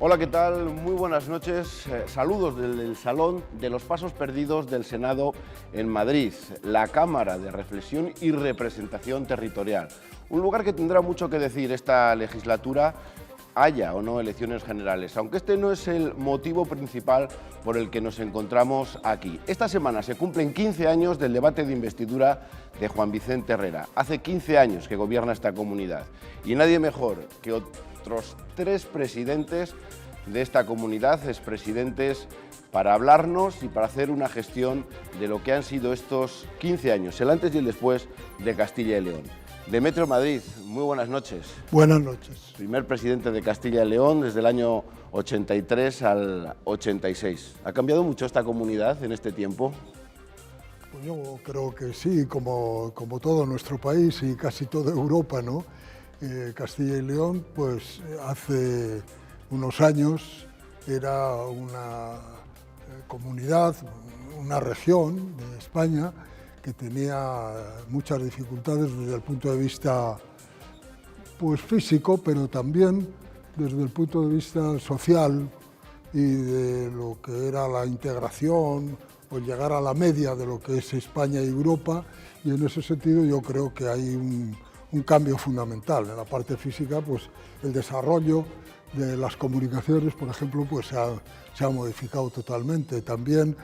Hola, ¿qué tal? Muy buenas noches. Saludos desde el Salón de los Pasos Perdidos del Senado en Madrid, la Cámara de Reflexión y Representación Territorial. Un lugar que tendrá mucho que decir esta legislatura, haya o no elecciones generales, aunque este no es el motivo principal por el que nos encontramos aquí. Esta semana se cumplen 15 años del debate de investidura de Juan Vicente Herrera. Hace 15 años que gobierna esta comunidad y nadie mejor que otros 3 presidentes de esta comunidad, expresidentes, para hablarnos y para hacer una gestión de lo que han sido estos 15 años, el antes y el después de Castilla y León. Demetrio Madrid, muy buenas noches. Buenas noches. Primer presidente de Castilla y León desde el año 83 al 86. ¿Ha cambiado mucho esta comunidad en este tiempo? Pues yo creo que sí, como todo nuestro país y casi toda Europa, ¿no? Castilla y León, pues hace unos años era una comunidad, una región de España que tenía muchas dificultades desde el punto de vista pues, físico, pero también desde el punto de vista social y de lo que era la integración o llegar a la media de lo que es España y Europa, y en ese sentido yo creo que hay un cambio fundamental. En la parte física, pues el desarrollo de las comunicaciones, por ejemplo, pues se ha modificado totalmente. También,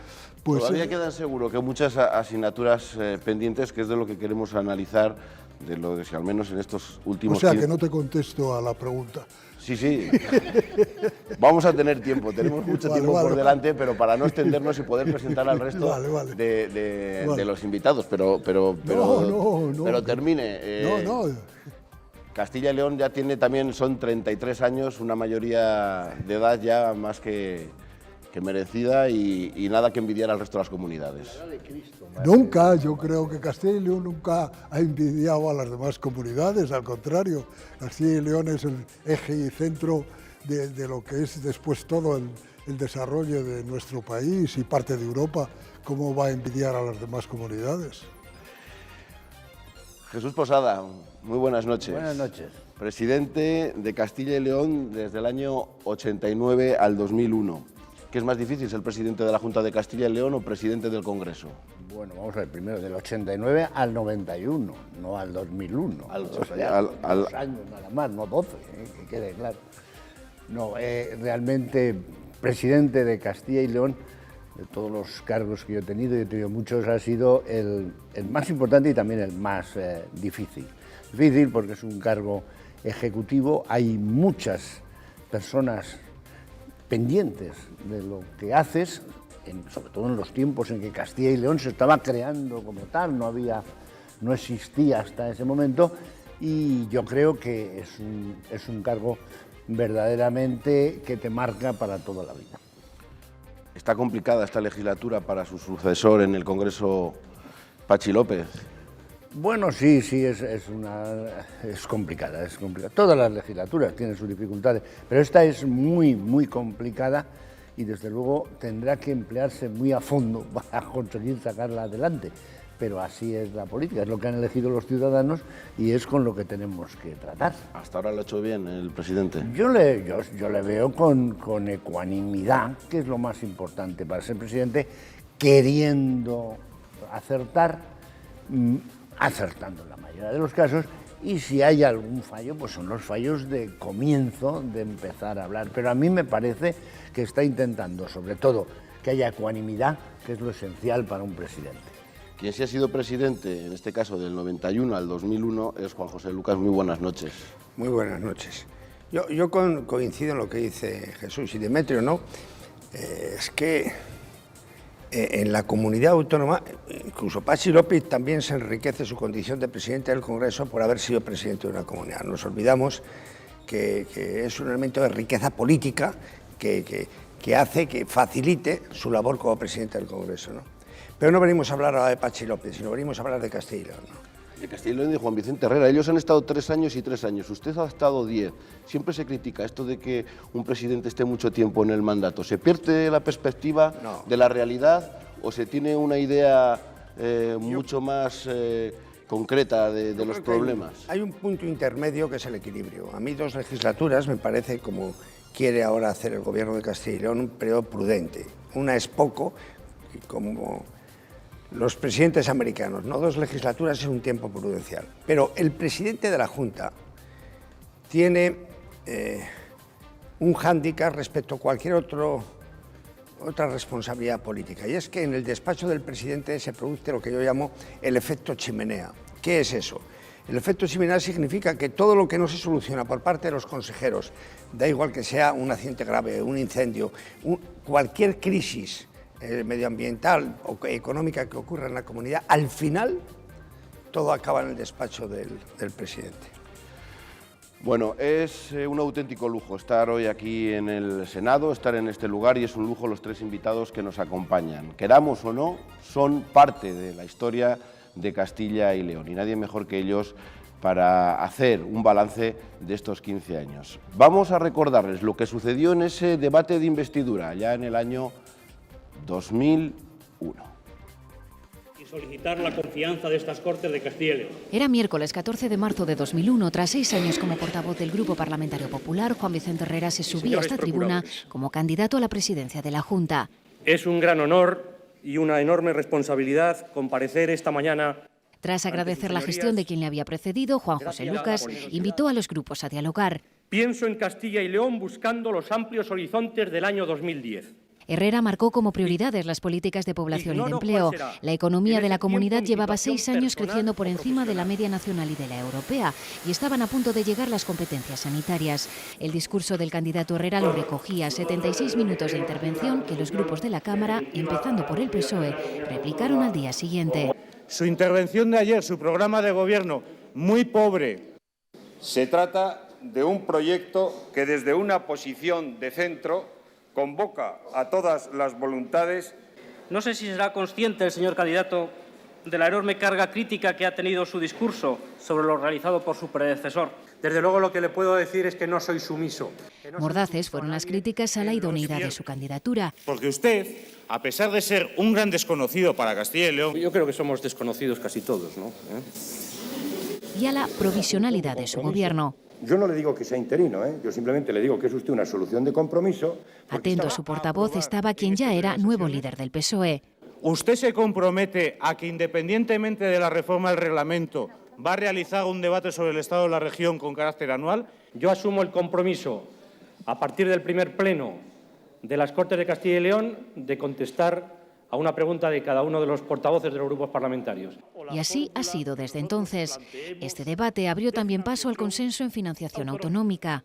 pues, todavía quedan seguro que muchas asignaturas pendientes, que es de lo que queremos analizar, de lo que al menos en estos últimos... O sea, que no te contesto a la pregunta. Sí, sí. Vamos a tener tiempo, tenemos mucho tiempo por delante, pero para no extendernos y poder presentar al resto de los invitados, pero termine. No. Castilla y León ya tiene también, son 33 años, una mayoría de edad ya más que merecida y nada que envidiar al resto de las comunidades. Nunca, yo creo que Castilla y León nunca ha envidiado a las demás comunidades, al contrario, Castilla y León es el eje y centro de lo que es después todo el desarrollo de nuestro país y parte de Europa. ¿Cómo va a envidiar a las demás comunidades? Jesús Posada, muy buenas noches. Buenas noches. Presidente de Castilla y León desde el año 89 al 2001. ¿Qué es más difícil, ser presidente de la Junta de Castilla y León o presidente del Congreso? Bueno, vamos a ver, primero, del 89 al 91, no al 2001. Dos años nada más, no 12, que quede claro. No, realmente, presidente de Castilla y León, de todos los cargos que yo he tenido muchos, ha sido el más importante y también el más difícil. Difícil porque es un cargo ejecutivo, hay muchas personas pendientes de lo que haces, sobre todo en los tiempos en que Castilla y León se estaba creando como tal, no existía hasta ese momento, y yo creo que es un cargo verdaderamente que te marca para toda la vida. Está complicada esta legislatura para su sucesor en el Congreso, Patxi López. Bueno, sí, es complicada, es complicada. Todas las legislaturas tienen sus dificultades, pero esta es muy complicada y desde luego tendrá que emplearse muy a fondo para conseguir sacarla adelante. Pero así es la política, es lo que han elegido los ciudadanos y es con lo que tenemos que tratar. ¿Hasta ahora lo ha hecho bien el presidente? Yo le veo con ecuanimidad, que es lo más importante para ser presidente, queriendo acertar, acertando en la mayoría de los casos, y si hay algún fallo, pues son los fallos de comienzo, de empezar a hablar. Pero a mí me parece que está intentando, sobre todo, que haya ecuanimidad, que es lo esencial para un presidente. Quien sí ha sido presidente, en este caso del 91 al 2001, es Juan José Lucas. Muy buenas noches. Muy buenas noches. Yo coincido en lo que dice Jesús y Demetrio, ¿no? Es que en la comunidad autónoma, incluso Patxi López también se enriquece su condición de presidente del Congreso por haber sido presidente de una comunidad. Nos olvidamos que es un elemento de riqueza política que hace, que facilite su labor como presidente del Congreso, ¿no? Pero no venimos a hablar ahora de Patxi López, sino venimos a hablar de Castilla y León, ¿no? De Castilla y León y de Juan Vicente Herrera. Ellos han estado 3 años y 3 años. Usted ha estado 10. Siempre se critica esto de que un presidente esté mucho tiempo en el mandato. ¿Se pierde la perspectiva de la realidad o se tiene una idea mucho más concreta de los problemas? Hay un punto intermedio que es el equilibrio. A mí 2 legislaturas me parece como quiere ahora hacer el gobierno de Castilla y León, un periodo prudente. Una es poco, y como los presidentes americanos, ¿no? 2 legislaturas es un tiempo prudencial. Pero el presidente de la Junta tiene un hándicap respecto a cualquier otra responsabilidad política, y es que en el despacho del presidente se produce lo que yo llamo el efecto chimenea. ¿Qué es eso? El efecto chimenea significa que todo lo que no se soluciona por parte de los consejeros, da igual que sea un accidente grave, un incendio, cualquier crisis medioambiental o económica que ocurra en la comunidad, al final todo acaba en el despacho del presidente. Bueno, es un auténtico lujo estar hoy aquí en el Senado, estar en este lugar, y es un lujo los 3 invitados que nos acompañan. Queramos o no, son parte de la historia de Castilla y León, y nadie mejor que ellos para hacer un balance de estos 15 años. Vamos a recordarles lo que sucedió en ese debate de investidura ya en el año 2001. Solicitar la confianza de estas Cortes de Castilla y León. Era miércoles 14 de marzo de 2001. Tras 6 años como portavoz del Grupo Parlamentario Popular, Juan Vicente Herrera se subía a esta tribuna como candidato a la presidencia de la Junta. Es un gran honor y una enorme responsabilidad comparecer esta mañana. Tras agradecer la gestión de quien le había precedido, Juan José Lucas invitó a los grupos a dialogar. Pienso en Castilla y León buscando los amplios horizontes del año 2010. Herrera marcó como prioridades las políticas de población y de empleo. La economía de la comunidad llevaba 6 años creciendo por encima de la media nacional y de la europea, y estaban a punto de llegar las competencias sanitarias. El discurso del candidato Herrera lo recogía: 76 minutos de intervención que los grupos de la Cámara, empezando por el PSOE, replicaron al día siguiente. Su intervención de ayer, su programa de gobierno, muy pobre. Se trata de un proyecto que desde una posición de centro convoca a todas las voluntades. No sé si será consciente el señor candidato de la enorme carga crítica que ha tenido su discurso sobre lo realizado por su predecesor. Desde luego lo que le puedo decir es que no soy sumiso. Mordaces fueron las críticas a la idoneidad de su candidatura. Porque usted, a pesar de ser un gran desconocido para Castilla y León... Yo creo que somos desconocidos casi todos, ¿no? Y a la provisionalidad de su gobierno. Yo no le digo que sea interino, yo simplemente le digo que es usted una solución de compromiso. Atento a su portavoz estaba quien ya era nuevo líder del PSOE. ¿Usted se compromete a que, independientemente de la reforma del reglamento, va a realizar un debate sobre el estado de la región con carácter anual? Yo asumo el compromiso, a partir del primer pleno de las Cortes de Castilla y León, de contestar a una pregunta de cada uno de los portavoces de los grupos parlamentarios. Y así ha sido desde entonces. Este debate abrió también paso al consenso en financiación autonómica.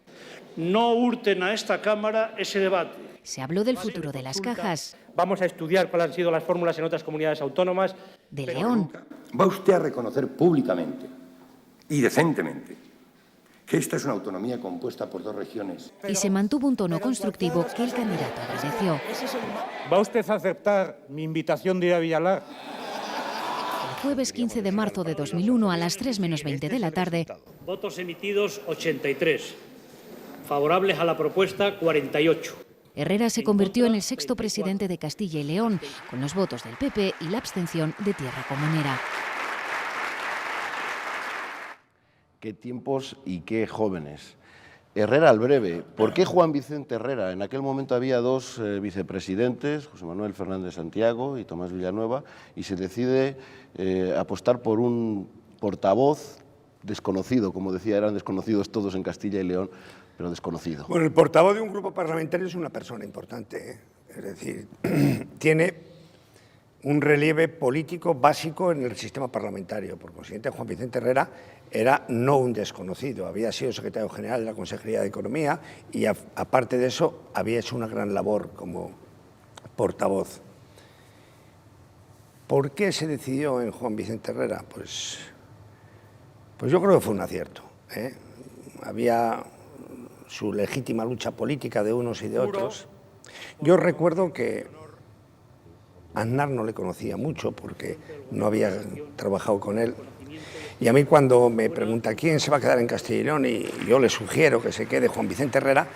No hurten a esta Cámara ese debate. Se habló del futuro de las cajas. Vamos a estudiar cuáles han sido las fórmulas en otras comunidades autónomas. De León. Va usted a reconocer públicamente y decentemente que esta es una autonomía compuesta por 2 regiones. Y se mantuvo un tono constructivo que el candidato agradeció. ¿Va usted a aceptar mi invitación de ir a Villalar? El jueves 15 de marzo de 2001, a las 3 menos 20 de la tarde. Votos emitidos 83. Favorables a la propuesta 48. Herrera se convirtió en el 6º presidente de Castilla y León, con los votos del PP y la abstención de Tierra Comunera. Qué tiempos y qué jóvenes. Herrera al breve. ¿Por qué Juan Vicente Herrera? En aquel momento había 2 vicepresidentes, José Manuel Fernández Santiago y Tomás Villanueva, y se decide apostar por un portavoz desconocido, como decía, eran desconocidos todos en Castilla y León, pero desconocido. Bueno, el portavoz de un grupo parlamentario es una persona importante, es decir, tiene un relieve político básico en el sistema parlamentario. Por consiguiente, Juan Vicente Herrera era no un desconocido, había sido secretario general de la Consejería de Economía y, aparte de eso, había hecho una gran labor como portavoz. ¿Por qué se decidió en Juan Vicente Herrera? Pues yo creo que fue un acierto, Había su legítima lucha política de unos y de otros. Yo recuerdo que Aznar no le conocía mucho porque no había trabajado con él. Y a mí, cuando me pregunta quién se va a quedar en Castilla y León y yo le sugiero que se quede Juan Vicente Herrera,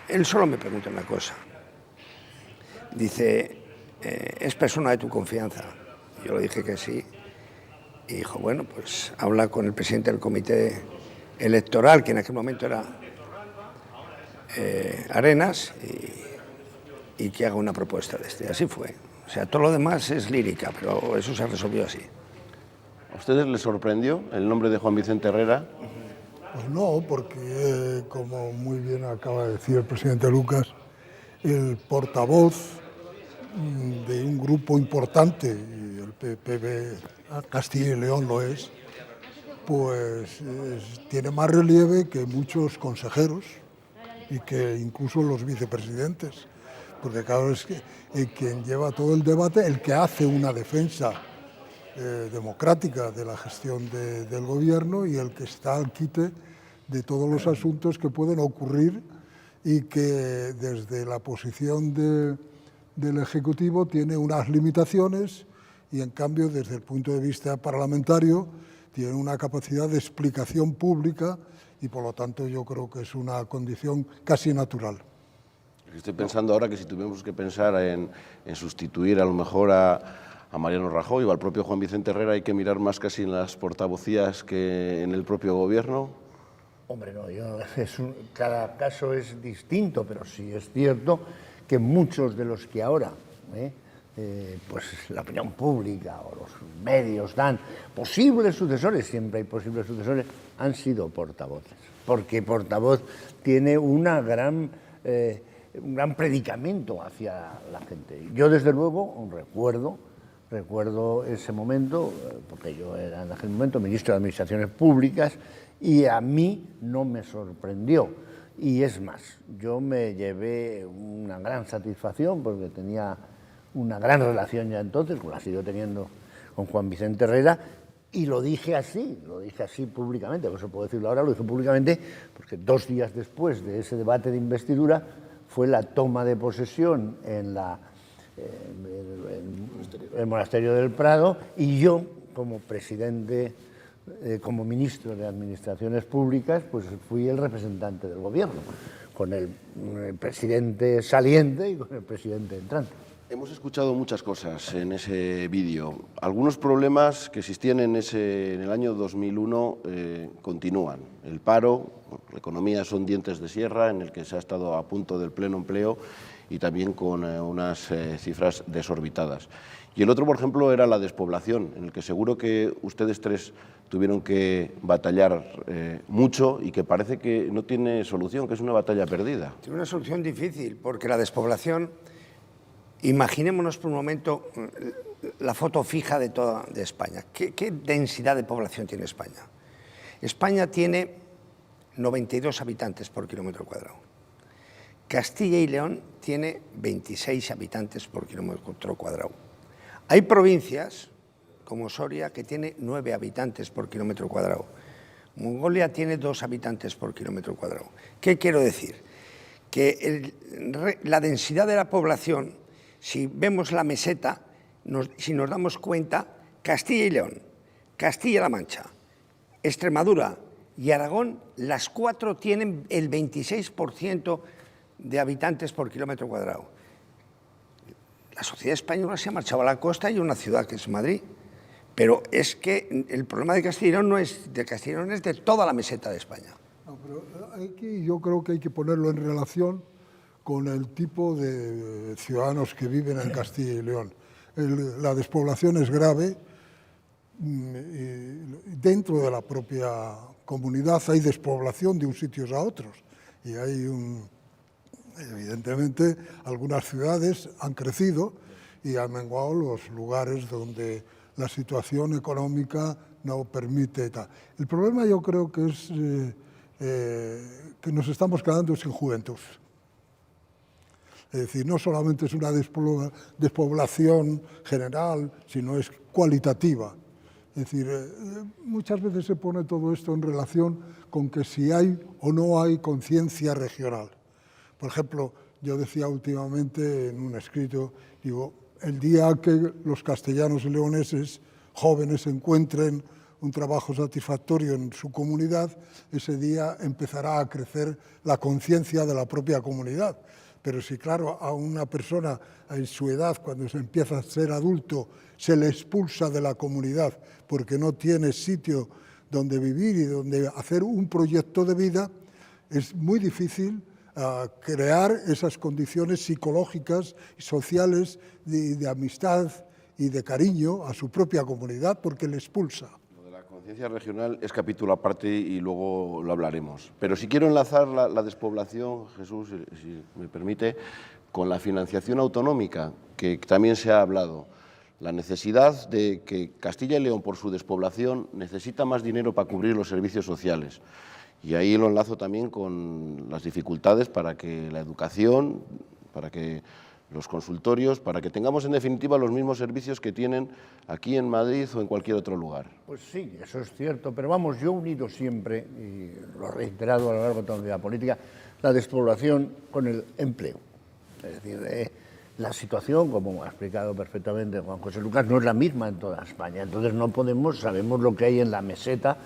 él solo me pregunta una cosa. Dice, ¿es persona de tu confianza? Yo le dije que sí. Y dijo, bueno, pues habla con el presidente del comité electoral, que en aquel momento era Arenas y que haga una propuesta de este. Así fue. O sea, todo lo demás es lírica, pero eso se resolvió así. ¿A ustedes les sorprendió el nombre de Juan Vicente Herrera? Pues no, porque como muy bien acaba de decir el presidente Lucas, el portavoz de un grupo importante, y el PP Castilla y León lo es, pues tiene más relieve que muchos consejeros y que incluso los vicepresidentes, porque claro, es que quien lleva todo el debate, el que hace una defensa democrática de la gestión del gobierno y el que está al quite de todos los asuntos que pueden ocurrir y que desde la posición del Ejecutivo tiene unas limitaciones y en cambio desde el punto de vista parlamentario tiene una capacidad de explicación pública y por lo tanto yo creo que es una condición casi natural. Estoy pensando ahora que si tuviéramos que pensar en sustituir a lo mejor a Mariano Rajoy o al propio Juan Vicente Herrera, hay que mirar más casi en las portavocías que en el propio gobierno. Hombre, no, cada caso es distinto, pero sí es cierto que muchos de los que ahora, pues la opinión pública o los medios dan posibles sucesores, siempre hay posibles sucesores, han sido portavoces, porque portavoz tiene un gran predicamento hacia la gente. Yo desde luego recuerdo ese momento, porque yo era en aquel momento ministro de Administraciones Públicas y a mí no me sorprendió. Y es más, yo me llevé una gran satisfacción porque tenía una gran relación ya entonces, como la sigo teniendo con Juan Vicente Herrera, y lo dije así públicamente, por eso puedo decirlo ahora, lo dije públicamente, porque 2 días después de ese debate de investidura fue la toma de posesión en el Monasterio del Prado y yo, como presidente, como ministro de Administraciones Públicas, pues fui el representante del gobierno, con el presidente saliente y con el presidente entrante. Hemos escuchado muchas cosas en ese vídeo. Algunos problemas que existían en el año 2001 continúan. El paro, la economía son dientes de sierra, en el que se ha estado a punto del pleno empleo y también con unas cifras desorbitadas. Y el otro, por ejemplo, era la despoblación, en el que seguro que ustedes tres tuvieron que batallar mucho y que parece que no tiene solución, que es una batalla perdida. Tiene una solución difícil, porque la despoblación, imaginémonos por un momento la foto fija de España. ¿Qué densidad de población tiene España? España tiene 92 habitantes por kilómetro cuadrado. Castilla y León tiene 26 habitantes por kilómetro cuadrado. Hay provincias, como Soria, que tiene 9 habitantes por kilómetro cuadrado. Mongolia tiene 2 habitantes por kilómetro cuadrado. ¿Qué quiero decir? Que la densidad de la población, si vemos la meseta, si nos damos cuenta, Castilla y León, Castilla-La Mancha, Extremadura y Aragón, las 4 tienen el 26% de habitantes por kilómetro cuadrado. La sociedad española se ha marchado a la costa y una ciudad que es Madrid. Pero es que el problema de Castilla y León no es de Castilla y León, es de toda la meseta de España. No, pero aquí yo creo que hay que ponerlo en relación con el tipo de ciudadanos que viven en Castilla y León. La despoblación es grave. Dentro de la propia comunidad hay despoblación de unos sitios a otros. Y hay evidentemente, algunas ciudades han crecido y han menguado los lugares donde la situación económica no permite tal. El problema yo creo que es que nos estamos quedando sin juventud. Es decir, no solamente es una despoblación general, sino es cualitativa. Es decir, muchas veces se pone todo esto en relación con que si hay o no hay conciencia regional. Por ejemplo, yo decía últimamente en un escrito, digo, el día que los castellanos y leoneses jóvenes encuentren un trabajo satisfactorio en su comunidad, ese día empezará a crecer la conciencia de la propia comunidad. Pero si, claro, a una persona en su edad, cuando se empieza a ser adulto, se le expulsa de la comunidad porque no tiene sitio donde vivir y donde hacer un proyecto de vida, es muy difícil a crear esas condiciones psicológicas y sociales de amistad y de cariño a su propia comunidad, porque le expulsa. Lo de la conciencia regional es capítulo aparte y luego lo hablaremos. Pero si quiero enlazar la despoblación, Jesús, si me permite, con la financiación autonómica, que también se ha hablado. La necesidad de que Castilla y León, por su despoblación, necesita más dinero para cubrir los servicios sociales. Y ahí lo enlazo también con las dificultades para que la educación, para que los consultorios, para que tengamos en definitiva los mismos servicios que tienen aquí en Madrid o en cualquier otro lugar. Pues sí, eso es cierto, pero vamos, yo he unido siempre, y lo he reiterado a lo largo de toda mi vida política, la despoblación con el empleo. Es decir, la situación, como ha explicado perfectamente Juan José Lucas, no es la misma en toda España. Entonces no podemos, sabemos lo que hay en la meseta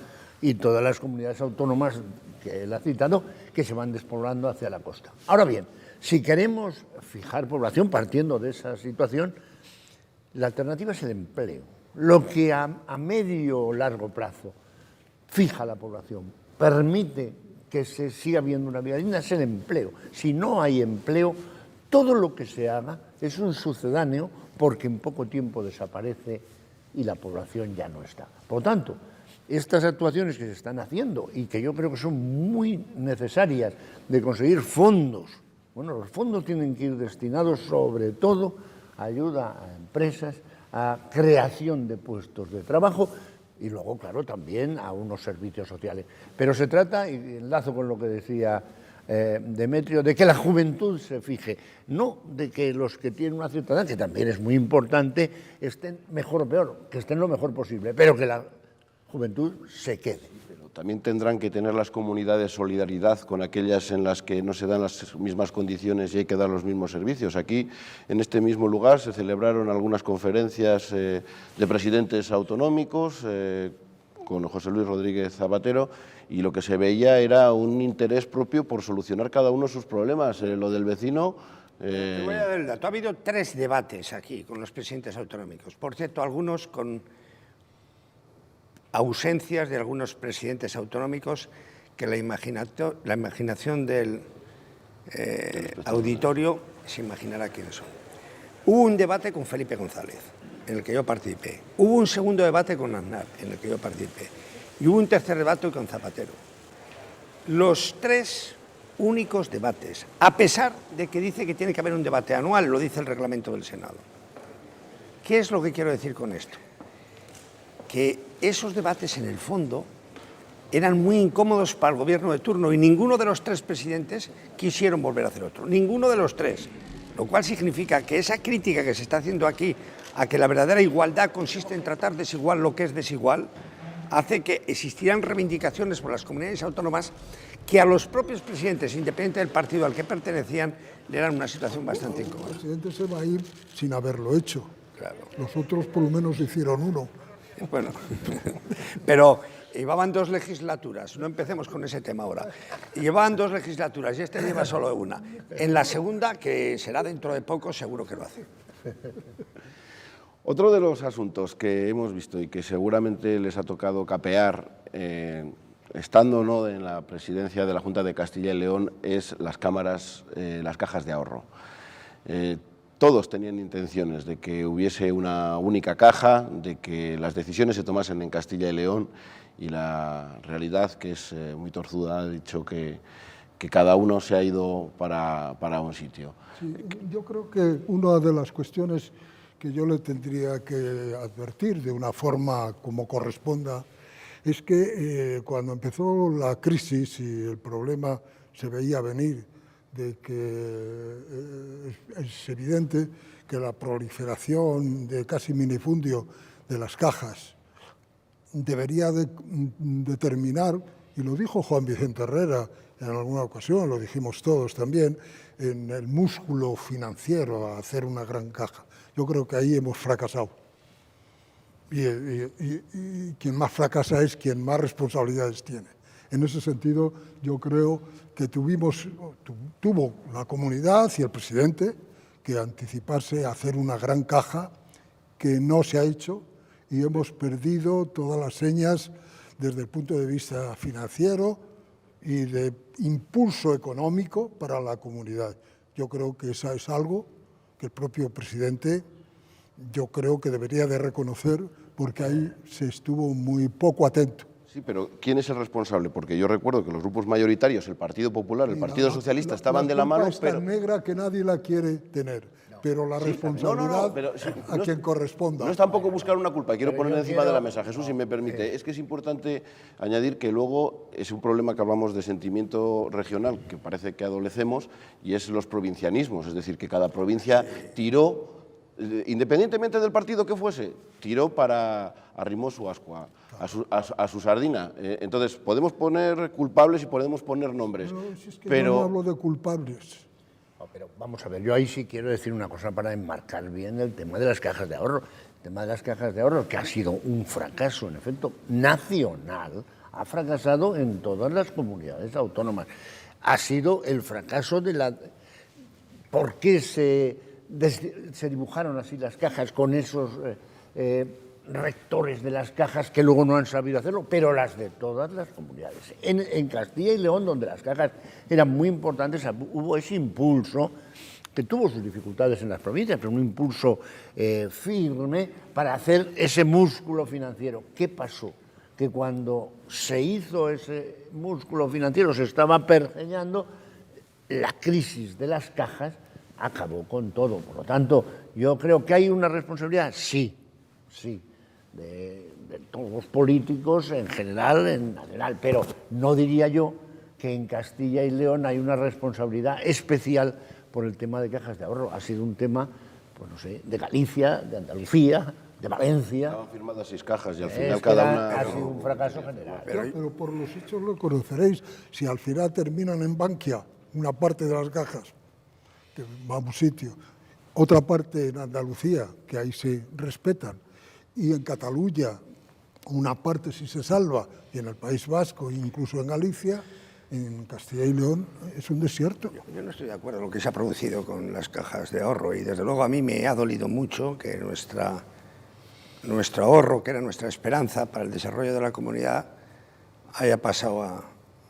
y todas las comunidades autónomas que él ha citado, que se van despoblando hacia la costa. Ahora bien, si queremos fijar población partiendo de esa situación, la alternativa es el empleo. Lo que a medio o largo plazo fija la población, permite que se siga viendo una vida digna, es el empleo. Si no hay empleo, todo lo que se haga es un sucedáneo porque en poco tiempo desaparece y la población ya no está. Por lo tanto, estas actuaciones que se están haciendo y que yo creo que son muy necesarias de conseguir fondos, bueno, los fondos tienen que ir destinados sobre todo a ayuda a empresas, a creación de puestos de trabajo y luego, claro, también a unos servicios sociales. Pero se trata, y enlazo con lo que decía Demetrio, de que la juventud se fije, no de que los que tienen una cierta edad, que también es muy importante, estén mejor o peor, que estén lo mejor posible, pero que la juventud se quede. Pero también tendrán que tener las comunidades solidaridad con aquellas en las que no se dan las mismas condiciones y hay que dar los mismos servicios. Aquí, en este mismo lugar, se celebraron algunas conferencias de presidentes autonómicos con José Luis Rodríguez Zapatero, y lo que se veía era un interés propio por solucionar cada uno sus problemas. Lo del vecino... Te voy a dar el dato. Ha habido 3 debates aquí con los presidentes autonómicos. Por cierto, algunos con ausencias de algunos presidentes autonómicos que la imaginación del auditorio se imaginará quiénes son. Hubo un debate con Felipe González, en el que yo participé. Hubo un segundo debate con Aznar, en el que yo participé. Y hubo un tercer debate con Zapatero. Los 3 únicos debates, a pesar de que dice que tiene que haber un debate anual, lo dice el reglamento del Senado. ¿Qué es lo que quiero decir con esto? Que esos debates, en el fondo, eran muy incómodos para el gobierno de turno y ninguno de los 3 presidentes quisieron volver a hacer otro. Ninguno de los 3. Lo cual significa que esa crítica que se está haciendo aquí a que la verdadera igualdad consiste en tratar desigual lo que es desigual, hace que existieran reivindicaciones por las comunidades autónomas que a los propios presidentes, independientemente del partido al que pertenecían, le eran una situación bastante incómoda. El presidente se va a ir sin haberlo hecho. Claro. Los otros por lo menos hicieron uno. Bueno, pero llevaban 2 legislaturas, no empecemos con ese tema ahora. Llevaban 2 legislaturas y este lleva solo una. En la segunda, que será dentro de poco, seguro que lo hace. Otro de los asuntos que hemos visto y que seguramente les ha tocado capear, estando o no en la presidencia de la Junta de Castilla y León, es las cámaras, las cajas de ahorro. Todos tenían intenciones de que hubiese una única caja, de que las decisiones se tomasen en Castilla y León, y la realidad, que es muy torzuda, ha dicho que cada uno se ha ido para un sitio. Sí, yo creo que una de las cuestiones que yo le tendría que advertir de una forma como corresponda es que cuando empezó la crisis y el problema se veía venir, de que es evidente que la proliferación de casi minifundio de las cajas debería de terminar, y lo dijo Juan Vicente Herrera en alguna ocasión, lo dijimos todos también, en el músculo financiero a hacer una gran caja. Yo creo que ahí hemos fracasado. Y quien más fracasa es quien más responsabilidades tiene. En ese sentido, yo creo que tuvo la comunidad y el presidente que anticiparse a hacer una gran caja, que no se ha hecho, y hemos perdido todas las señas desde el punto de vista financiero y de impulso económico para la comunidad. Yo creo que eso es algo que el propio presidente, yo creo que debería de reconocer, porque ahí se estuvo muy poco atento. Sí, pero ¿quién es el responsable? Porque yo recuerdo que los grupos mayoritarios, el Partido Popular, el Partido Socialista, estaban de la mano, es tan negra que nadie la quiere tener, pero la responsabilidad a quien corresponda. No es tampoco buscar una culpa, quiero poner encima de la mesa, Jesús, si me permite. Es que es importante añadir que luego es un problema que hablamos de sentimiento regional, que parece que adolecemos, y es los provincianismos, es decir, que cada provincia tiró, independientemente del partido que fuese, tiró arrimó su ascua a su sardina. Entonces, podemos poner culpables y podemos poner nombres. No, si es que pero no hablo de culpables. No, pero vamos a ver, yo ahí sí quiero decir una cosa para enmarcar bien el tema de las cajas de ahorro. El tema de las cajas de ahorro, que ha sido un fracaso, en efecto, nacional, ha fracasado en todas las comunidades autónomas. Ha sido el fracaso de la... ¿Por qué se dibujaron así las cajas con esos rectores de las cajas que luego no han sabido hacerlo? Pero las de todas las comunidades. En Castilla y León, donde las cajas eran muy importantes, hubo ese impulso que tuvo sus dificultades en las provincias, pero un impulso firme para hacer ese músculo financiero. ¿Qué pasó? Que cuando se hizo ese músculo financiero, se estaba pergeñando, la crisis de las cajas acabó con todo. Por lo tanto, yo creo que hay una responsabilidad, sí, de todos los políticos en general, pero no diría yo que en Castilla y León hay una responsabilidad especial por el tema de cajas de ahorro. Ha sido un tema, pues no sé, de Galicia, de Andalucía, de Valencia. Estaban firmadas 6 cajas y al final cada una... Ha sido un fracaso general. Pero por los hechos lo conoceréis. Si al final terminan en Bankia una parte de las cajas, que va a un sitio, otra parte en Andalucía, que ahí se respetan, y en Cataluña una parte sí se salva, y en el País Vasco, incluso en Galicia, en Castilla y León es un desierto. Yo no estoy de acuerdo con lo que se ha producido con las cajas de ahorro, y desde luego a mí me ha dolido mucho que nuestro ahorro, que era nuestra esperanza para el desarrollo de la comunidad, haya pasado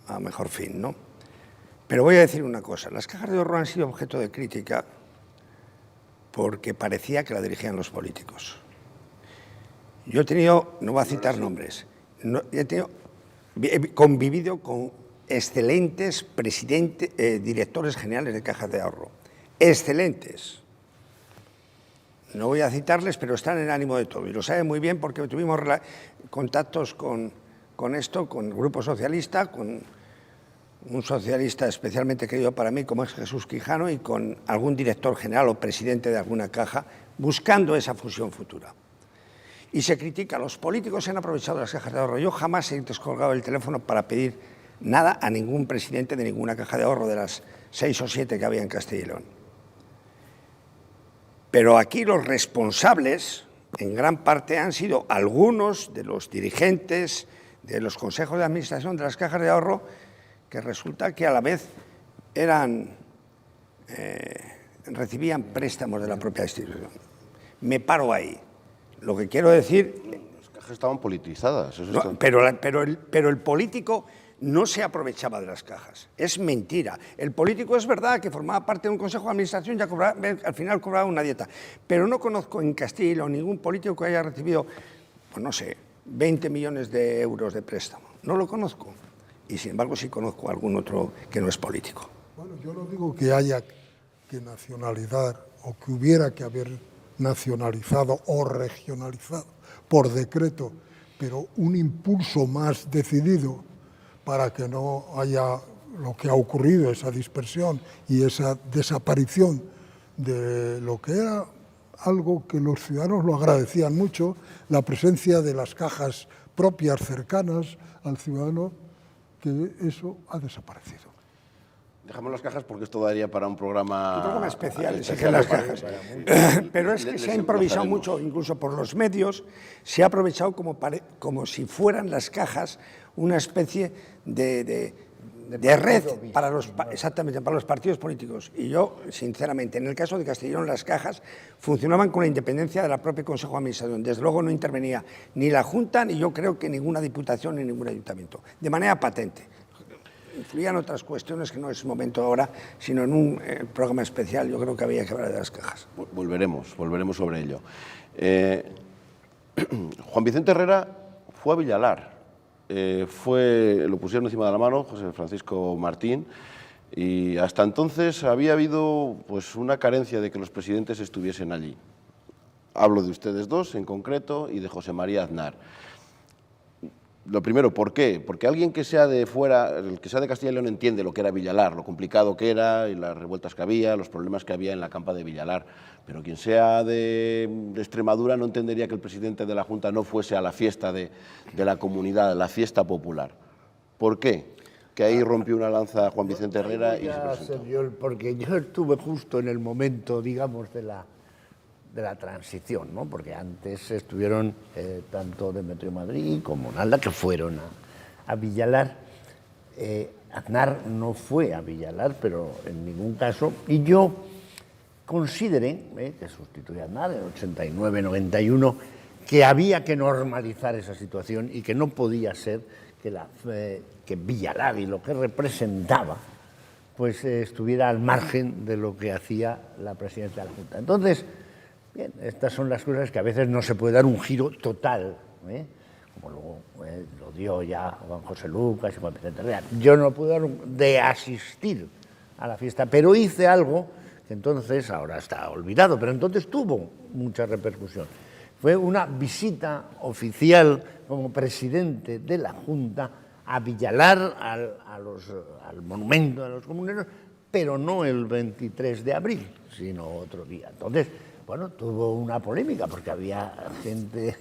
a mejor fin, ¿no? Pero voy a decir una cosa, las cajas de ahorro han sido objeto de crítica porque parecía que la dirigían los políticos. Yo he tenido, no voy a citar nombres, he convivido con excelentes directores generales de cajas de ahorro, excelentes. No voy a citarles, pero están en ánimo de todo, y lo saben muy bien porque tuvimos contactos con el Grupo Socialista, con un socialista especialmente querido para mí, como es Jesús Quijano, y con algún director general o presidente de alguna caja, buscando esa fusión futura. Y se critica, los políticos se han aprovechado de las cajas de ahorro. Yo jamás he descolgado el teléfono para pedir nada a ningún presidente de ninguna caja de ahorro de las 6 o 7 que había en Castilla y León. Pero aquí los responsables, en gran parte, han sido algunos de los dirigentes de los consejos de administración de las cajas de ahorro, que resulta que a la vez recibían préstamos de la propia institución. Me paro ahí. Lo que quiero decir... Las cajas estaban politizadas. Eso no, pero el político no se aprovechaba de las cajas. Es mentira. El político es verdad que formaba parte de un consejo de administración y al final cobraba una dieta. Pero no conozco en Castilla y León ningún político que haya recibido, pues no sé, 20 millones de euros de préstamo. No lo conozco. Y sin embargo sí conozco a algún otro que no es político. Bueno, yo no digo que haya que nacionalizar o que hubiera que haber nacionalizado o regionalizado por decreto, pero un impulso más decidido para que no haya lo que ha ocurrido, esa dispersión y esa desaparición de lo que era algo que los ciudadanos lo agradecían mucho, la presencia de las cajas propias cercanas al ciudadano, que eso ha desaparecido. Dejamos las cajas porque esto daría para un programa especial. Las cajas. Pero es que se ha improvisado mucho, incluso por los medios, se ha aprovechado como si fueran las cajas una especie de red para exactamente, para los partidos políticos. Y yo, sinceramente, en el caso de Castilla y León, las cajas funcionaban con la independencia del propio Consejo de Administración. Desde luego no intervenía ni la Junta, ni yo creo que ninguna diputación, ni ningún ayuntamiento, de manera patente. influían otras cuestiones que no es momento ahora, sino en un programa especial. Yo creo que había que hablar de las cajas. Volveremos sobre ello. Juan Vicente Herrera fue a Villalar, lo pusieron encima de la mano José Francisco Martín, y hasta entonces había habido pues una carencia de que los presidentes estuviesen allí. Hablo de ustedes dos en concreto y de José María Aznar. Lo primero, ¿por qué? Porque alguien que sea de fuera, el que sea de Castilla y León, entiende lo que era Villalar, lo complicado que era y las revueltas que había, los problemas que había en la campa de Villalar. Pero quien sea de Extremadura no entendería que el presidente de la Junta no fuese a la fiesta de la comunidad, a la fiesta popular. ¿Por qué? Que ahí rompió una lanza Juan Vicente Herrera y se presentó. Porque yo estuve justo en el momento, digamos, de la transición, ¿no? Porque antes estuvieron tanto Demetrio Madrid como Nalda, que fueron a Villalar. Aznar no fue a Villalar, pero en ningún caso. Y yo consideré, que sustituía a Aznar en 89-91, que había que normalizar esa situación y que no podía ser que Villalar y lo que representaba pues estuviera al margen de lo que hacía la presidencia de la Junta. Entonces, bien, estas son las cosas que a veces no se puede dar un giro total, como luego lo dio ya Juan José Lucas y Juan Vicente Herrera. Yo no pude dar de asistir a la fiesta, pero hice algo que entonces, ahora está olvidado, pero entonces tuvo mucha repercusión. Fue una visita oficial como presidente de la Junta a Villalar, al monumento de los comuneros, pero no el 23 de abril, sino otro día. Entonces, bueno, tuvo una polémica porque había gente,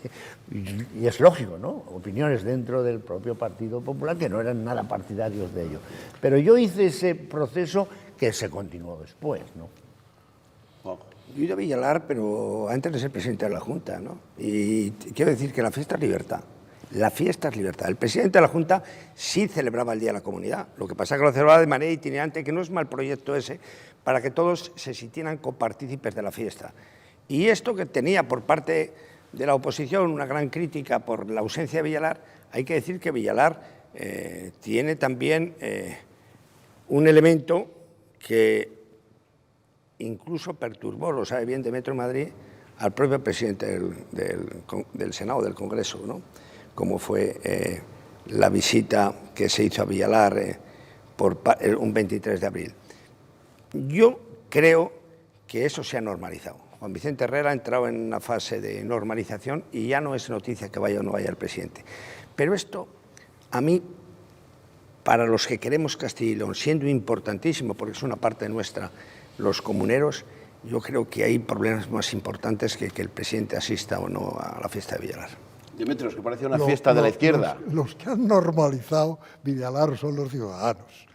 y es lógico, ¿no?, opiniones dentro del propio Partido Popular que no eran nada partidarios de ello. Pero yo hice ese proceso que se continuó después, ¿no? Yo he ido a Villalar, pero antes de ser presidente de la Junta, ¿no? Y quiero decir que la fiesta es libertad. La fiesta es libertad. El presidente de la Junta sí celebraba el Día de la Comunidad. Lo que pasa es que lo celebraba de manera itinerante, que no es mal proyecto ese, para que todos se sintieran copartícipes de la fiesta. Y esto que tenía por parte de la oposición una gran crítica por la ausencia de Villalar, hay que decir que Villalar tiene también un elemento que incluso perturbó, lo sabe bien Demetrio Madrid, al propio presidente del Senado, del Congreso, ¿no?, como fue la visita que se hizo a Villalar un 23 de abril. Yo creo que eso se ha normalizado. Juan Vicente Herrera ha entrado en una fase de normalización y ya no es noticia que vaya o no vaya el presidente. Pero esto, a mí, para los que queremos Castilla y León, siendo importantísimo, porque es una parte nuestra, los comuneros, yo creo que hay problemas más importantes que el presidente asista o no a la fiesta de Villalar. Demetrio, que parece una fiesta de la izquierda. Los que han normalizado Villalar son los ciudadanos,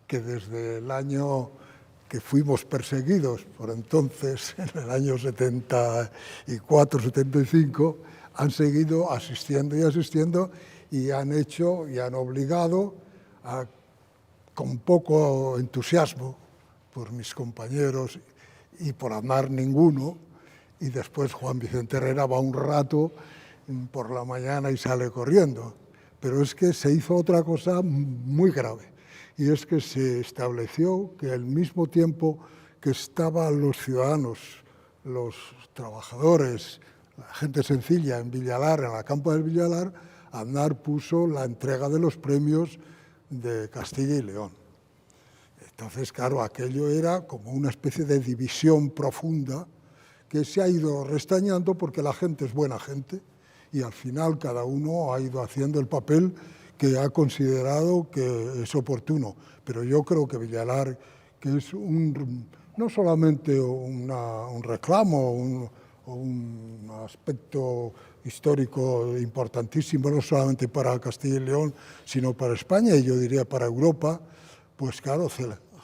que desde el año que fuimos perseguidos, por entonces, en el año 74, 75, han seguido asistiendo y asistiendo y han hecho y han obligado, con poco entusiasmo por mis compañeros y por Aznar ninguno, y después Juan Vicente Herrera va un rato por la mañana y sale corriendo. Pero es que se hizo otra cosa muy grave, y es que se estableció que al mismo tiempo que estaban los ciudadanos, los trabajadores, la gente sencilla en Villalar, en la campa del Villalar, Aznar puso la entrega de los premios de Castilla y León. Entonces, claro, aquello era como una especie de división profunda que se ha ido restañando porque la gente es buena gente y al final cada uno ha ido haciendo el papel que ha considerado que es oportuno. Pero yo creo que Villalar, que es no solamente un reclamo o un aspecto histórico importantísimo, no solamente para Castilla y León, sino para España y yo diría para Europa, pues claro,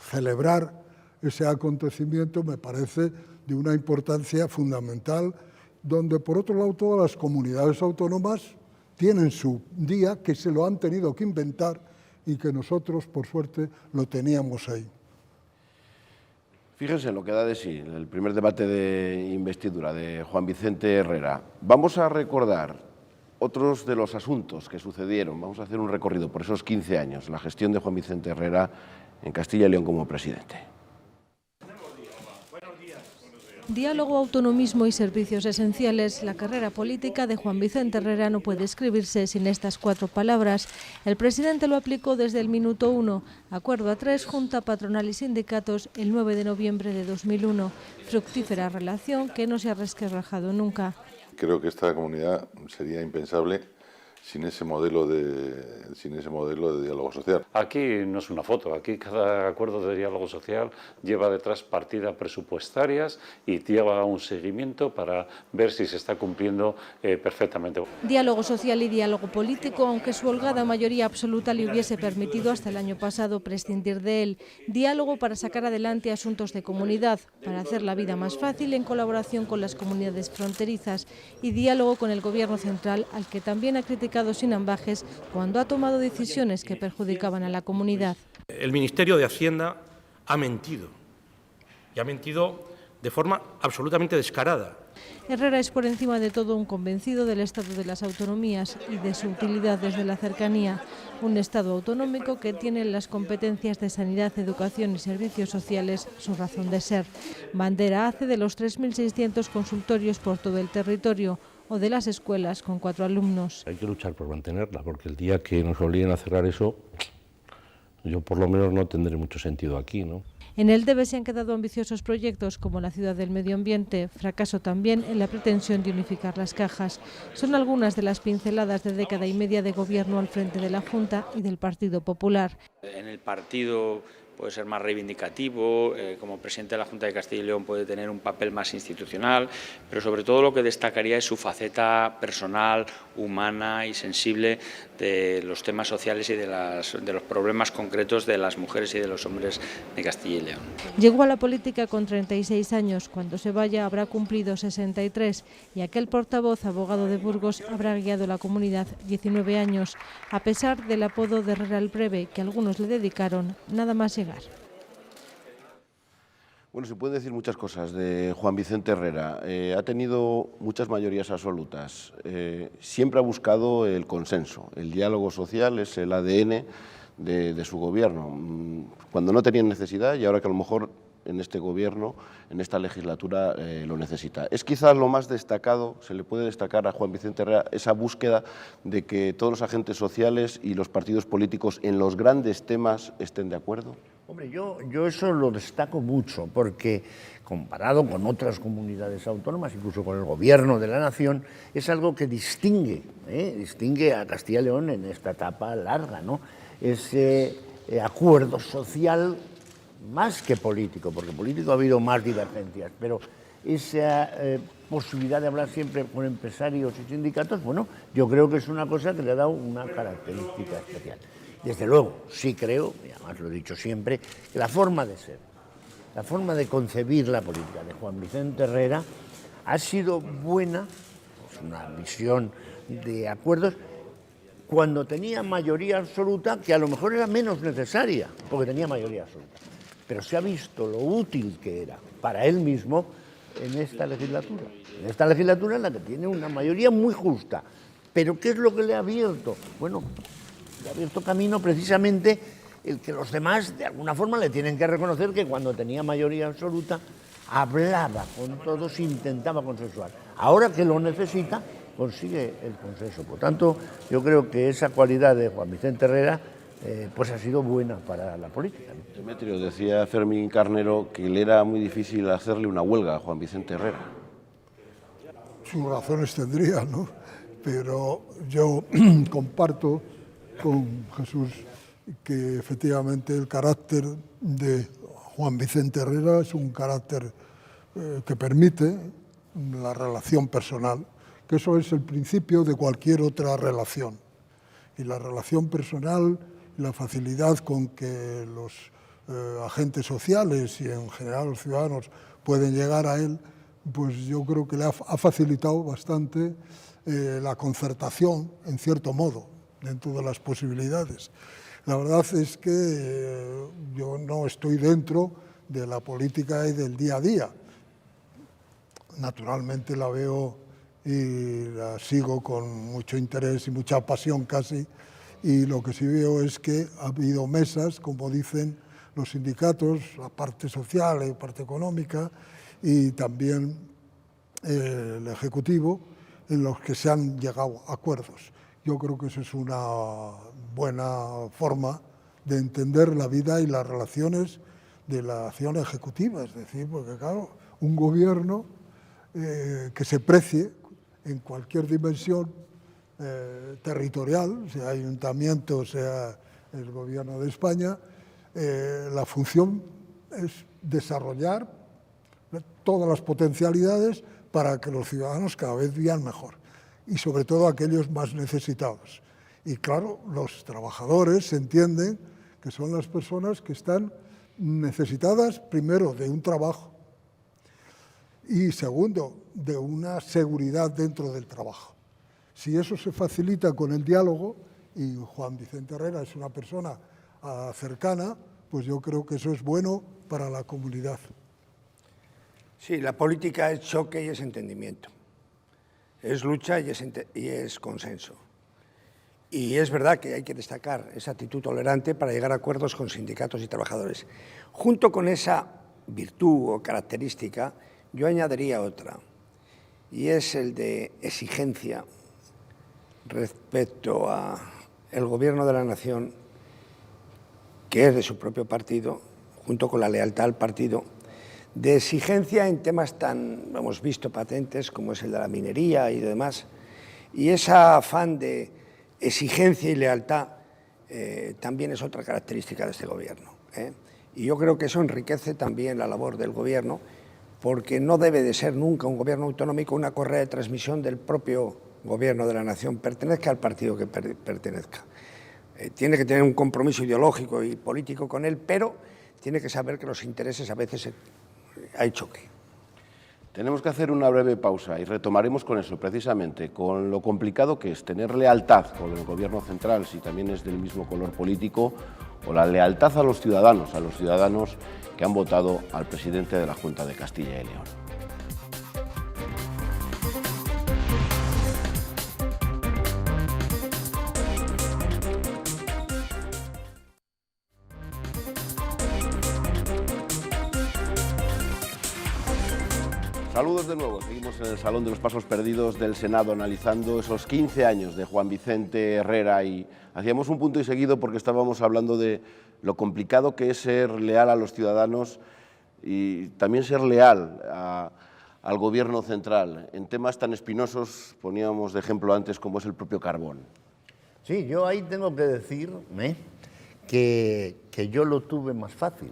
celebrar ese acontecimiento me parece de una importancia fundamental, donde por otro lado todas las comunidades autónomas tienen su día que se lo han tenido que inventar y que nosotros, por suerte, lo teníamos ahí. Fíjense en lo que da de sí el primer debate de investidura de Juan Vicente Herrera. Vamos a recordar otros de los asuntos que sucedieron. Vamos a hacer un recorrido por esos 15 años, la gestión de Juan Vicente Herrera en Castilla y León como presidente. Diálogo, autonomismo y servicios esenciales. La carrera política de Juan Vicente Herrera no puede escribirse sin estas 4 palabras. El presidente lo aplicó desde el minuto 1. Acuerdo a 3, Junta, patronal y sindicatos, el 9 de noviembre de 2001. Fructífera relación que no se ha resquebrajado nunca. Creo que esta comunidad sería impensable sin ese modelo de diálogo social. Aquí no es una foto, aquí cada acuerdo de diálogo social lleva detrás partidas presupuestarias y lleva un seguimiento para ver si se está cumpliendo perfectamente. Diálogo social y diálogo político, aunque su holgada mayoría absoluta le hubiese permitido hasta el año pasado prescindir de él. Diálogo para sacar adelante asuntos de comunidad, para hacer la vida más fácil en colaboración con las comunidades fronterizas, y diálogo con el Gobierno central, al que también ha criticado sin ambajes cuando ha tomado decisiones que perjudicaban a la comunidad. El Ministerio de Hacienda ha mentido, y ha mentido de forma absolutamente descarada. Herrera es por encima de todo un convencido del Estado de las autonomías y de su utilidad desde la cercanía. Un Estado autonómico que tiene en las competencias de sanidad, educación y servicios sociales su razón de ser. Bandera hace de los 3.600 consultorios por todo el territorio, o de las escuelas con 4 alumnos. Hay que luchar por mantenerla, porque el día que nos obliguen a cerrar eso, yo por lo menos no tendré mucho sentido aquí, ¿no? En el debe se han quedado ambiciosos proyectos como la Ciudad del Medio Ambiente, fracaso también en la pretensión de unificar las cajas. Son algunas de las pinceladas de década y media de gobierno al frente de la Junta y del Partido Popular. En el partido puede ser más reivindicativo, como presidente de la Junta de Castilla y León puede tener un papel más institucional, pero sobre todo lo que destacaría es su faceta personal, humana y sensible de los temas sociales y de los problemas concretos de las mujeres y de los hombres de Castilla y León. Llegó a la política con 36 años, cuando se vaya habrá cumplido 63 y aquel portavoz, abogado de Burgos, habrá guiado la comunidad 19 años, a pesar del apodo de Herrera el Breve que algunos le dedicaron nada más llegar. Bueno, se pueden decir muchas cosas de Juan Vicente Herrera. Ha tenido muchas mayorías absolutas. Siempre ha buscado el consenso. El diálogo social es el ADN de su gobierno. Cuando no tenían necesidad y ahora que a lo mejor en este gobierno, en esta legislatura, lo necesita. Es quizás lo más destacado, se le puede destacar a Juan Vicente Herrera, esa búsqueda de que todos los agentes sociales y los partidos políticos en los grandes temas estén de acuerdo. Hombre, yo eso lo destaco mucho, porque comparado con otras comunidades autónomas, incluso con el gobierno de la nación, es algo que distingue a Castilla y León en esta etapa larga, ¿no? Ese acuerdo social más que político, porque político ha habido más divergencias, pero esa posibilidad de hablar siempre con empresarios y sindicatos, bueno, yo creo que es una cosa que le ha dado una característica especial. Desde luego, sí creo, y además lo he dicho siempre, que la forma de ser, la forma de concebir la política de Juan Vicente Herrera ha sido buena, pues una visión de acuerdos, cuando tenía mayoría absoluta, que a lo mejor era menos necesaria, porque tenía mayoría absoluta. Pero se ha visto lo útil que era para él mismo en esta legislatura. En esta legislatura en la que tiene una mayoría muy justa. ¿Pero qué es lo que le ha abierto? Bueno, le ha abierto camino precisamente el que los demás de alguna forma le tienen que reconocer que cuando tenía mayoría absoluta hablaba con todos, intentaba consensuar. Ahora que lo necesita, consigue el consenso. Por tanto, yo creo que esa cualidad de Juan Vicente Herrera pues ha sido buena para la política, ¿no? Demetrio, decía Fermín Carnero que le era muy difícil hacerle una huelga a Juan Vicente Herrera. Sus razones tendría, ¿no? Pero yo comparto con Jesús que efectivamente el carácter de Juan Vicente Herrera es un carácter que permite la relación personal, que eso es el principio de cualquier otra relación. Y la relación personal, la facilidad con que los agentes sociales y en general los ciudadanos pueden llegar a él, pues yo creo que le ha facilitado bastante la concertación, en cierto modo, dentro de las posibilidades. La verdad es que yo no estoy dentro de la política y del día a día. Naturalmente la veo y la sigo con mucho interés y mucha pasión casi, y lo que sí veo es que ha habido mesas, como dicen los sindicatos, la parte social, la parte económica y también el Ejecutivo, en los que se han llegado a acuerdos. Yo creo que eso es una buena forma de entender la vida y las relaciones de la acción ejecutiva, es decir, porque claro, un gobierno que se precie en cualquier dimensión territorial, sea ayuntamiento, sea el gobierno de España, la función es desarrollar todas las potencialidades para que los ciudadanos cada vez vivan mejor y sobre todo aquellos más necesitados. Y claro, los trabajadores se entienden que son las personas que están necesitadas primero de un trabajo y segundo de una seguridad dentro del trabajo. Si eso se facilita con el diálogo, y Juan Vicente Herrera es una persona cercana, pues yo creo que eso es bueno para la comunidad. Sí, la política es choque y es entendimiento, es lucha y es consenso. Y es verdad que hay que destacar esa actitud tolerante para llegar a acuerdos con sindicatos y trabajadores. Junto con esa virtud o característica, yo añadiría otra, y es el de exigencia respecto al Gobierno de la Nación, que es de su propio partido, junto con la lealtad al partido, de exigencia en temas tan, hemos visto, patentes, como es el de la minería y demás, y ese afán de exigencia y lealtad también es otra característica de este Gobierno. Y yo creo que eso enriquece también la labor del Gobierno, porque no debe de ser nunca un Gobierno autonómico una correa de transmisión del propio Gobierno de la Nación, pertenezca al partido que pertenezca. Tiene que tener un compromiso ideológico y político con él, pero tiene que saber que los intereses a veces hay choque. Tenemos que hacer una breve pausa y retomaremos con eso, precisamente, con lo complicado que es tener lealtad con el Gobierno central, si también es del mismo color político, o la lealtad a los ciudadanos que han votado al presidente de la Junta de Castilla y León. Saludos de nuevo, seguimos en el Salón de los Pasos Perdidos del Senado analizando esos 15 años de Juan Vicente Herrera y hacíamos un punto y seguido porque estábamos hablando de lo complicado que es ser leal a los ciudadanos y también ser leal al Gobierno central en temas tan espinosos, poníamos de ejemplo antes como es el propio carbón. Sí, yo ahí tengo que decir que yo lo tuve más fácil,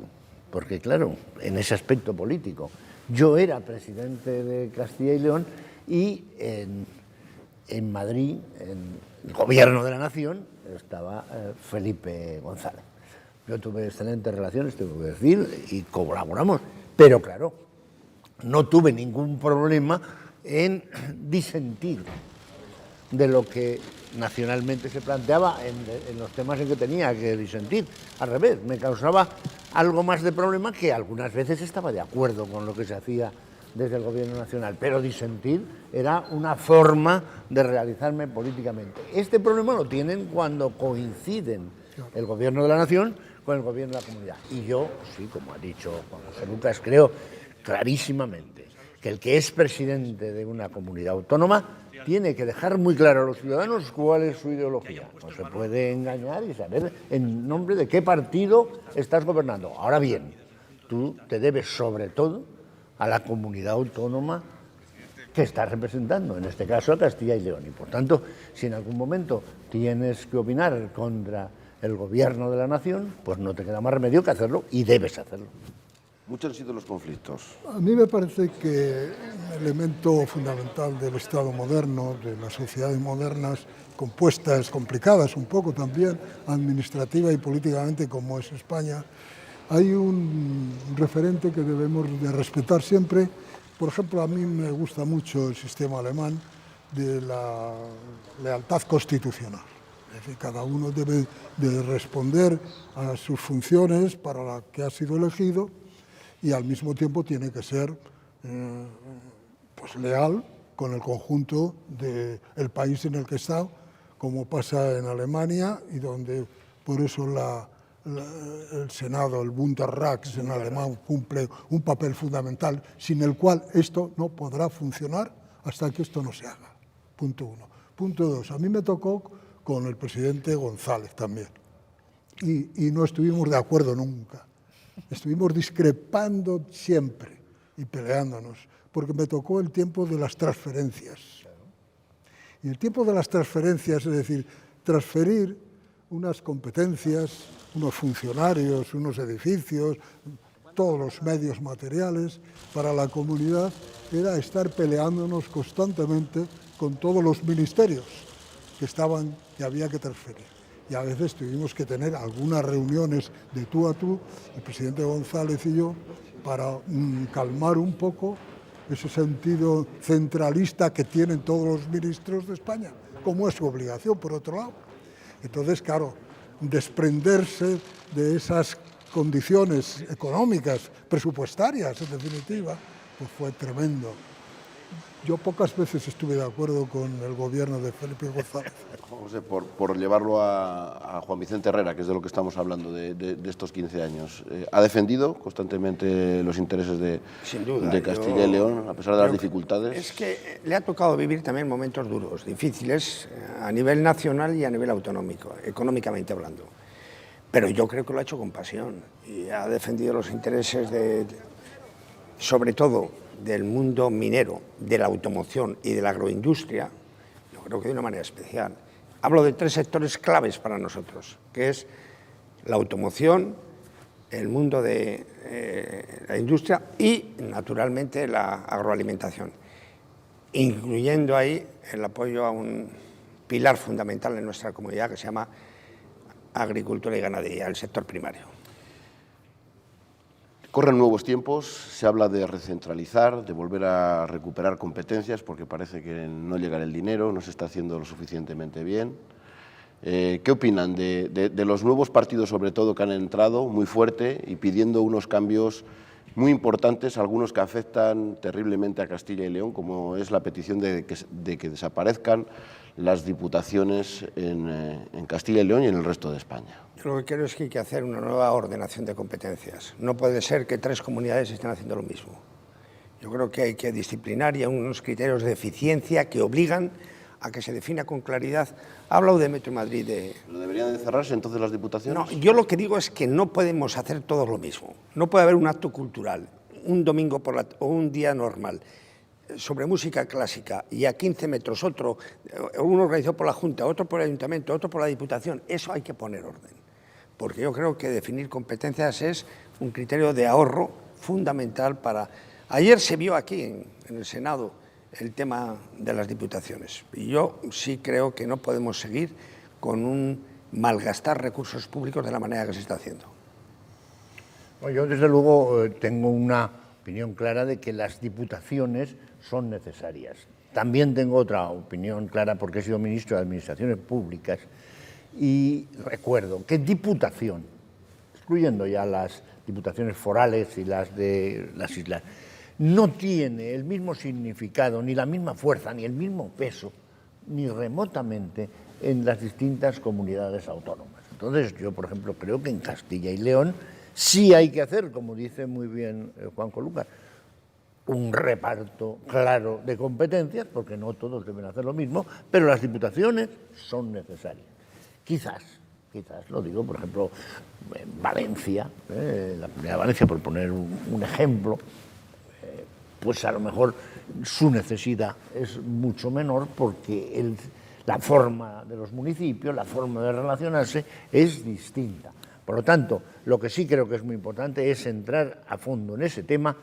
porque claro, en ese aspecto político, yo era presidente de Castilla y León y en Madrid, en el Gobierno de la Nación, estaba Felipe González. Yo tuve excelentes relaciones, tengo que decir, y colaboramos, pero claro, no tuve ningún problema en disentir de lo que nacionalmente se planteaba en los temas en que tenía que disentir. Al revés, me causaba algo más de problema que algunas veces estaba de acuerdo con lo que se hacía desde el Gobierno nacional, pero disentir era una forma de realizarme políticamente. Este problema lo tienen cuando coinciden el Gobierno de la Nación con el Gobierno de la Comunidad. Y yo, sí, como ha dicho Juan José Lucas, creo clarísimamente que el que es presidente de una comunidad autónoma tiene que dejar muy claro a los ciudadanos cuál es su ideología. No se puede engañar y saber en nombre de qué partido estás gobernando. Ahora bien, tú te debes sobre todo a la comunidad autónoma que estás representando, en este caso a Castilla y León. Y por tanto, si en algún momento tienes que opinar contra el Gobierno de la Nación, pues no te queda más remedio que hacerlo y debes hacerlo. Muchos han sido los conflictos. A mí me parece que el elemento fundamental del Estado moderno, de las sociedades modernas, compuestas, complicadas un poco también, administrativa y políticamente como es España, hay un referente que debemos de respetar siempre. Por ejemplo, a mí me gusta mucho el sistema alemán de la lealtad constitucional. Es decir, cada uno debe de responder a sus funciones para las que ha sido elegido y al mismo tiempo tiene que ser pues leal con el conjunto del país en el que está, como pasa en Alemania, y donde por eso el Senado, el Bundesrat en alemán, cumple un papel fundamental, sin el cual esto no podrá funcionar hasta que esto no se haga. Punto uno. Punto dos, a mí me tocó con el presidente González también, y no estuvimos de acuerdo nunca. Estuvimos discrepando siempre y peleándonos, porque me tocó el tiempo de las transferencias. Y el tiempo de las transferencias, es decir, transferir unas competencias, unos funcionarios, unos edificios, todos los medios materiales para la comunidad, era estar peleándonos constantemente con todos los ministerios que había que transferir. Y a veces tuvimos que tener algunas reuniones de tú a tú, el presidente González y yo, para calmar un poco ese sentido centralista que tienen todos los ministros de España, como es su obligación, por otro lado. Entonces, claro, desprenderse de esas condiciones económicas, presupuestarias, en definitiva, pues fue tremendo. Yo pocas veces estuve de acuerdo con el gobierno de Felipe González. José, por llevarlo a Juan Vicente Herrera, que es de lo que estamos hablando, de estos 15 años, ¿ha defendido constantemente los intereses de Castilla y León, a pesar de las dificultades? Es que le ha tocado vivir también momentos duros, difíciles, a nivel nacional y a nivel autonómico, económicamente hablando. Pero yo creo que lo ha hecho con pasión y ha defendido los intereses sobre todo, del mundo minero, de la automoción y de la agroindustria, yo creo que de una manera especial. Hablo de 3 sectores claves para nosotros, que es la automoción, el mundo de la industria y, naturalmente, la agroalimentación, incluyendo ahí el apoyo a un pilar fundamental en nuestra comunidad que se llama agricultura y ganadería, el sector primario. Corren nuevos tiempos, se habla de recentralizar, de volver a recuperar competencias, porque parece que no llega el dinero, no se está haciendo lo suficientemente bien. ¿Qué opinan de los nuevos partidos, sobre todo, que han entrado muy fuerte y pidiendo unos cambios muy importantes, algunos que afectan terriblemente a Castilla y León, como es la petición de que desaparezcan las diputaciones en Castilla y León y en el resto de España? Yo lo que creo es que hay que hacer una nueva ordenación de competencias. No puede ser que 3 comunidades estén haciendo lo mismo. Yo creo que hay que disciplinar y hay unos criterios de eficiencia que obligan a que se defina con claridad. Ha hablado de Metro Madrid. ¿No deberían de cerrarse entonces las diputaciones? No, yo lo que digo es que no podemos hacer todos lo mismo. No puede haber un acto cultural, un domingo o un día normal, sobre música clásica y a 15 metros otro, uno organizado por la Junta, otro por el Ayuntamiento, otro por la Diputación. Eso hay que poner orden, porque yo creo que definir competencias es un criterio de ahorro fundamental para... Ayer se vio aquí en el Senado el tema de las diputaciones y yo sí creo que no podemos seguir con un malgastar recursos públicos de la manera que se está haciendo. Bueno, yo desde luego tengo una opinión clara de que las diputaciones son necesarias. También tengo otra opinión clara porque he sido ministro de Administraciones Públicas y recuerdo que diputación, excluyendo ya las diputaciones forales y las de las islas, no tiene el mismo significado, ni la misma fuerza, ni el mismo peso, ni remotamente en las distintas comunidades autónomas. Entonces, yo, por ejemplo, creo que en Castilla y León sí hay que hacer, como dice muy bien Juan Colúcar, un reparto claro de competencias, porque no todos deben hacer lo mismo, pero las diputaciones son necesarias. Quizás, lo digo, por ejemplo, en Valencia, la Comunidad de Valencia, por poner un ejemplo, pues a lo mejor su necesidad es mucho menor porque la forma de los municipios, la forma de relacionarse es distinta. Por lo tanto, lo que sí creo que es muy importante es entrar a fondo en ese tema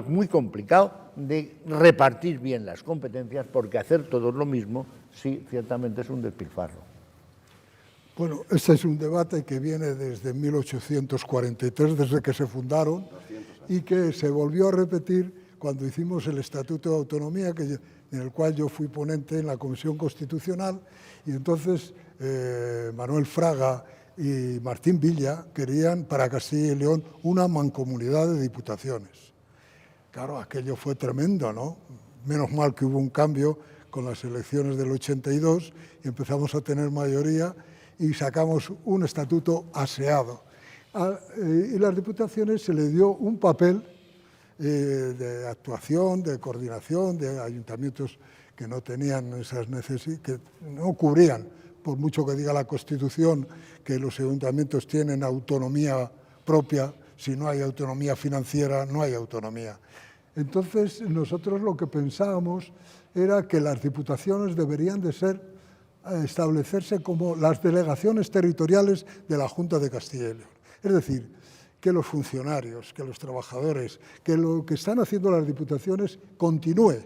muy complicado de repartir bien las competencias, porque hacer todos lo mismo, sí, ciertamente es un despilfarro. Bueno, este es un debate que viene desde 1843, desde que se fundaron, y que se volvió a repetir cuando hicimos el Estatuto de Autonomía, en el cual yo fui ponente en la Comisión Constitucional, y entonces Manuel Fraga y Martín Villa querían para Castilla y León una mancomunidad de diputaciones. Claro, aquello fue tremendo, ¿no? Menos mal que hubo un cambio con las elecciones del 82 y empezamos a tener mayoría y sacamos un estatuto aseado. Y las diputaciones se le dio un papel de actuación, de coordinación, de ayuntamientos que no tenían esas necesidades, que no cubrían, por mucho que diga la Constitución, que los ayuntamientos tienen autonomía propia. Si no hay autonomía financiera, no hay autonomía. Entonces, nosotros lo que pensábamos era que las diputaciones deberían de establecerse como las delegaciones territoriales de la Junta de Castilla y León. Es decir, que los funcionarios, que los trabajadores, que lo que están haciendo las diputaciones continúe.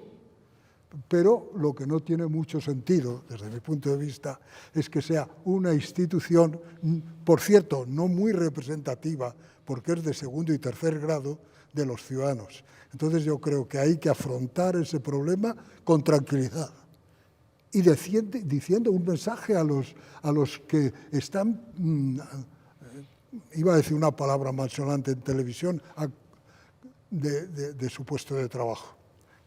Pero lo que no tiene mucho sentido, desde mi punto de vista, es que sea una institución, por cierto, no muy representativa, porque es de segundo y tercer grado de los ciudadanos. Entonces yo creo que hay que afrontar ese problema con tranquilidad y diciendo un mensaje a los que están, iba a decir una palabra malsonante en televisión, de su puesto de trabajo,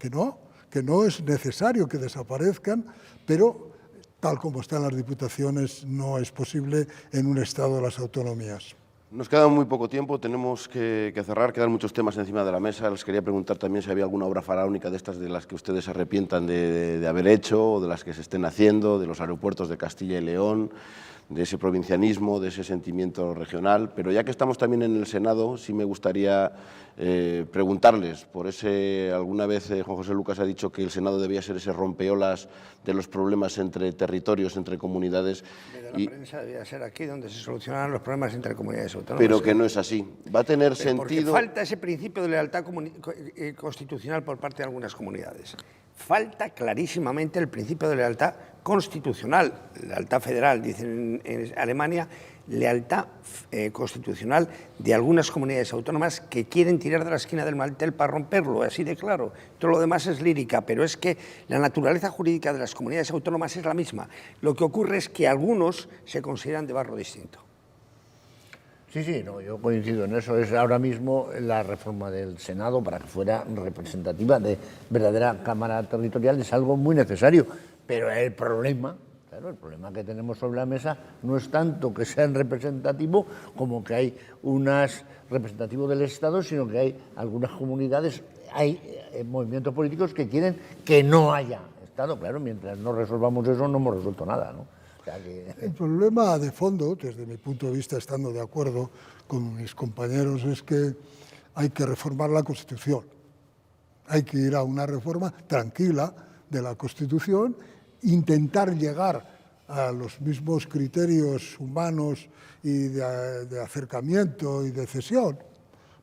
que no es necesario que desaparezcan, pero tal como están las diputaciones no es posible en un estado de las autonomías. Nos queda muy poco tiempo, tenemos que cerrar, quedan muchos temas encima de la mesa. Les quería preguntar también si había alguna obra faraónica de estas de las que ustedes se arrepientan de haber hecho, o de las que se estén haciendo, de los aeropuertos de Castilla y León, de ese provincianismo, de ese sentimiento regional. Pero ya que estamos también en el Senado, sí me gustaría preguntarles por ese, alguna vez Juan José Lucas ha dicho que el Senado debía ser ese rompeolas de los problemas entre territorios, entre comunidades. La prensa debía ser aquí donde se solucionaran los problemas entre comunidades autónomas. Pero que no es así. Va a tener sentido. Falta ese principio de lealtad constitucional por parte de algunas comunidades. Falta clarísimamente el principio de lealtad constitucional, lealtad federal, dicen en Alemania, lealtad constitucional de algunas comunidades autónomas que quieren tirar de la esquina del mantel para romperlo, así de claro. Todo lo demás es lírica, pero es que la naturaleza jurídica de las comunidades autónomas es la misma. Lo que ocurre es que algunos se consideran de barro distinto. Sí, no, yo coincido en eso. Es ahora mismo la reforma del Senado para que fuera representativa de verdadera Cámara Territorial es algo muy necesario, pero el problema, claro, el problema que tenemos sobre la mesa no es tanto que sean representativos como que hay unas representativos del Estado, sino que hay algunas comunidades, hay movimientos políticos que quieren que no haya Estado. Claro, mientras no resolvamos eso no hemos resuelto nada, ¿no? El problema de fondo, desde mi punto de vista, estando de acuerdo con mis compañeros, es que hay que reformar la Constitución. Hay que ir a una reforma tranquila de la Constitución, intentar llegar a los mismos criterios humanos y de acercamiento y de cesión,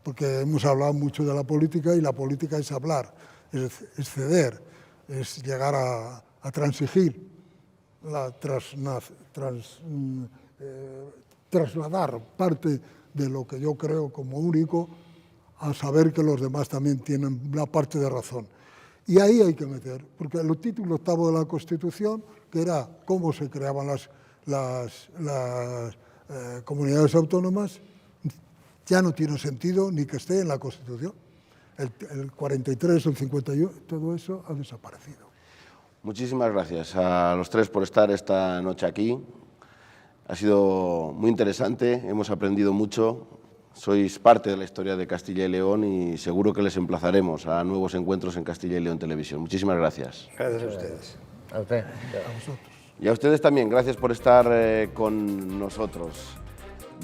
porque hemos hablado mucho de la política y la política es hablar, es ceder, es llegar a transigir. Trasladar parte de lo que yo creo como único a saber que los demás también tienen una parte de razón. Y ahí hay que meter, porque el título octavo de la Constitución, que era cómo se creaban las comunidades autónomas, ya no tiene sentido ni que esté en la Constitución. El 43, el 51, todo eso ha desaparecido. Muchísimas gracias a los tres por estar esta noche aquí. Ha sido muy interesante, hemos aprendido mucho. Sois parte de la historia de Castilla y León y seguro que les emplazaremos a nuevos encuentros en Castilla y León Televisión. Muchísimas gracias. Gracias a ustedes. A usted. A vosotros. Y a ustedes también, gracias por estar con nosotros.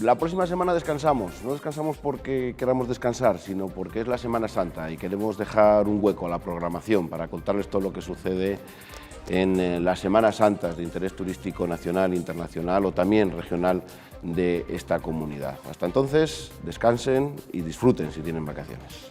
La próxima semana descansamos, no descansamos porque queramos descansar, sino porque es la Semana Santa y queremos dejar un hueco a la programación para contarles todo lo que sucede en las Semanas Santas de interés turístico nacional, internacional o también regional de esta comunidad. Hasta entonces, descansen y disfruten si tienen vacaciones.